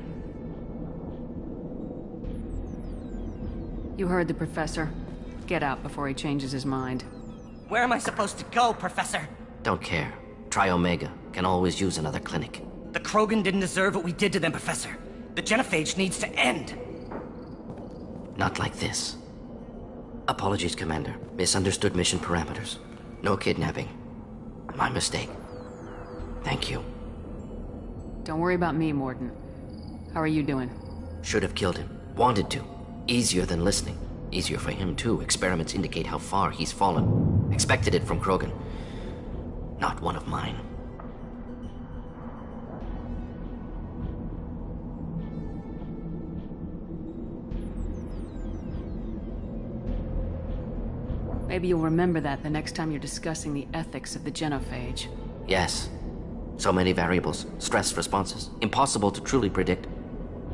You heard the professor. Get out before he changes his mind. Where am I supposed to go, Professor? Don't care. Try Omega. Can always use another clinic. The Krogan didn't deserve what we did to them, Professor. The genophage needs to end. Not like this. Apologies, Commander. Misunderstood mission parameters. No kidnapping. My mistake. Thank you. Don't worry about me, Morden. How are you doing? Should have killed him. Wanted to. Easier than listening. Easier for him, too. Experiments indicate how far he's fallen. Expected it from Krogan. Not one of mine. Maybe you'll remember that the next time you're discussing the ethics of the genophage. Yes. So many variables. Stress responses. Impossible to truly predict.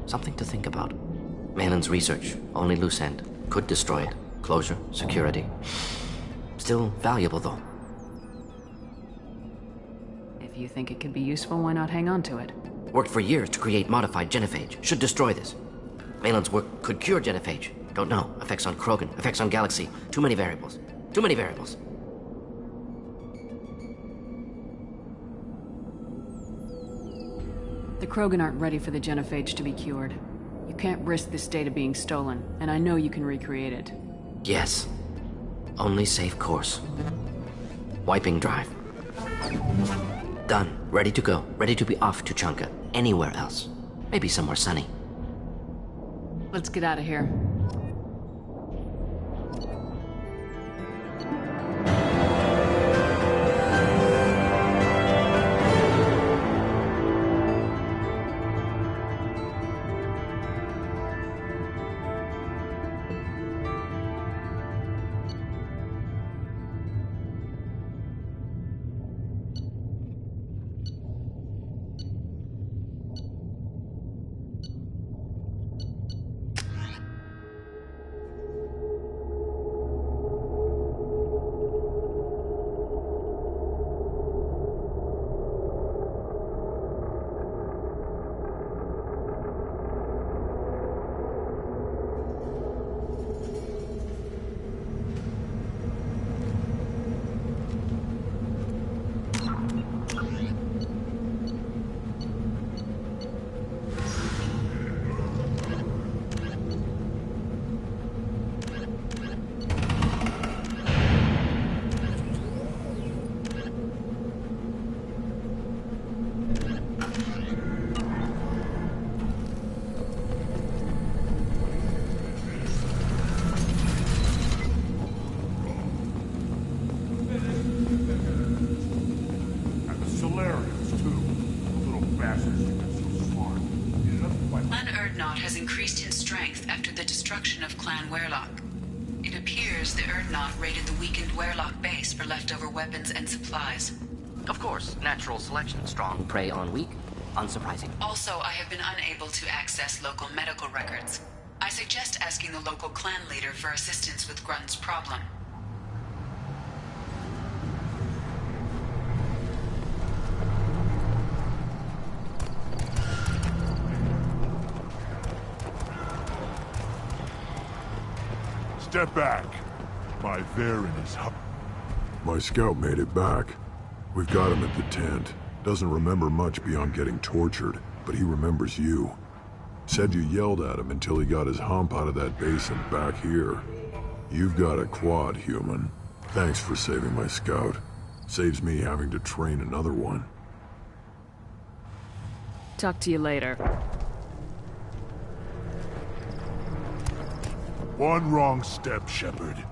Something to think about. Malin's research. Only loose end. Could destroy it. Closure. Security. Still valuable, though. If you think it could be useful, why not hang on to it? Worked for years to create modified genophage. Should destroy this. Malin's work could cure genophage. Don't know. Effects on Krogan, effects on Galaxy. Too many variables. Too many variables. The Krogan aren't ready for the genophage to be cured. You can't risk this data being stolen, and I know you can recreate it. Yes. Only safe course. Wiping drive. Done. Ready to go. Ready to be off to Chunka. Anywhere else. Maybe somewhere sunny. Let's get out of here. Weapons and supplies. Of course, natural selection. Strong prey on weak. Unsurprising. Also, I have been unable to access local medical records. I suggest asking the local clan leader for assistance with Grunt's problem. Step back. My Varen is up. My scout made it back. We've got him at the tent. Doesn't remember much beyond getting tortured, but he remembers you. Said you yelled at him until he got his hump out of that basin back here. You've got a quad, human. Thanks for saving my scout. Saves me having to train another one. Talk to you later. One wrong step, Shepard.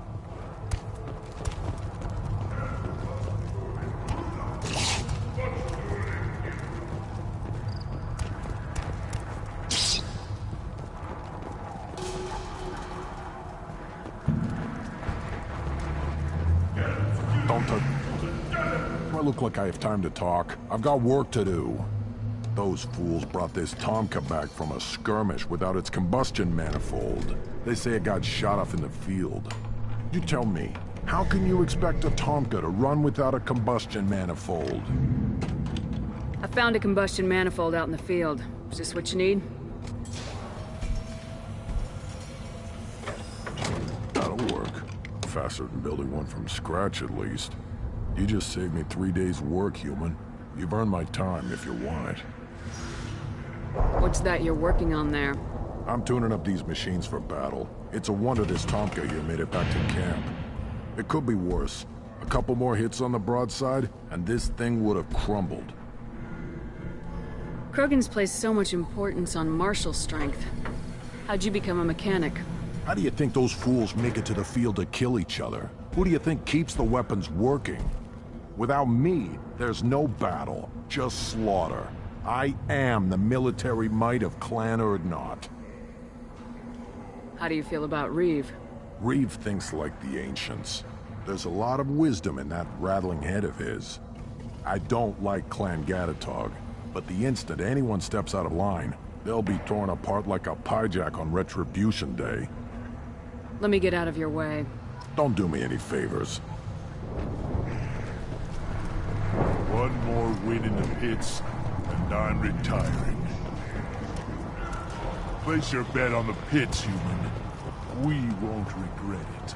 Look like I have time to talk. I've got work to do. Those fools brought this Tomka back from a skirmish without its combustion manifold. They say it got shot off in the field. You tell me, how can you expect a Tomka to run without a combustion manifold? I found a combustion manifold out in the field. Is this what you need? That'll work. Faster than building one from scratch, at least. You just saved me 3 days' work, human. You've earned my time if you want it. What's that you're working on there? I'm tuning up these machines for battle. It's a wonder this Tomka here made it back to camp. It could be worse. A couple more hits on the broadside, and this thing would have crumbled. Krogan's placed so much importance on martial strength. How'd you become a mechanic? How do you think those fools make it to the field to kill each other? Who do you think keeps the weapons working? Without me, there's no battle, just slaughter. I am the military might of Clan Urdnot. How do you feel about Reeve? Reeve thinks like the ancients. There's a lot of wisdom in that rattling head of his. I don't like Clan Gatatog, but the instant anyone steps out of line, they'll be torn apart like a pyjak on Retribution Day. Let me get out of your way. Don't do me any favors. One more win in the pits, and I'm retiring. Place your bet on the pits, human. We won't regret it.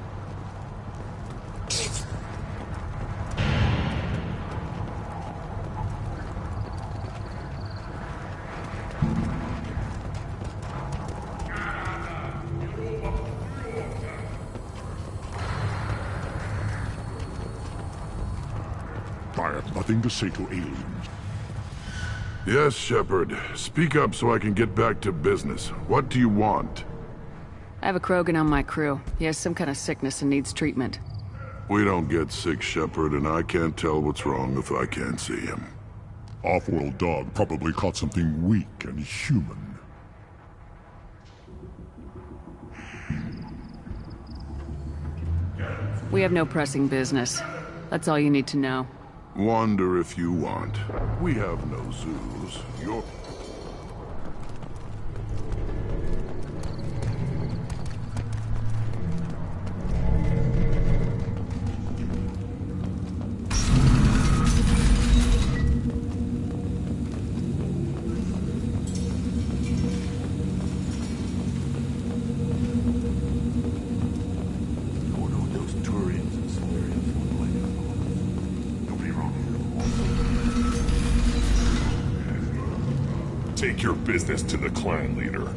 I have nothing to say to aliens. Yes, Shepard. Speak up so I can get back to business. What do you want? I have a Krogan on my crew. He has some kind of sickness and needs treatment. We don't get sick, Shepard, and I can't tell what's wrong if I can't see him. Off-world dog probably caught something weak and human. We have no pressing business. That's all you need to know. Wonder if you want. We have no zoos. You're... Take your business to the clan leader.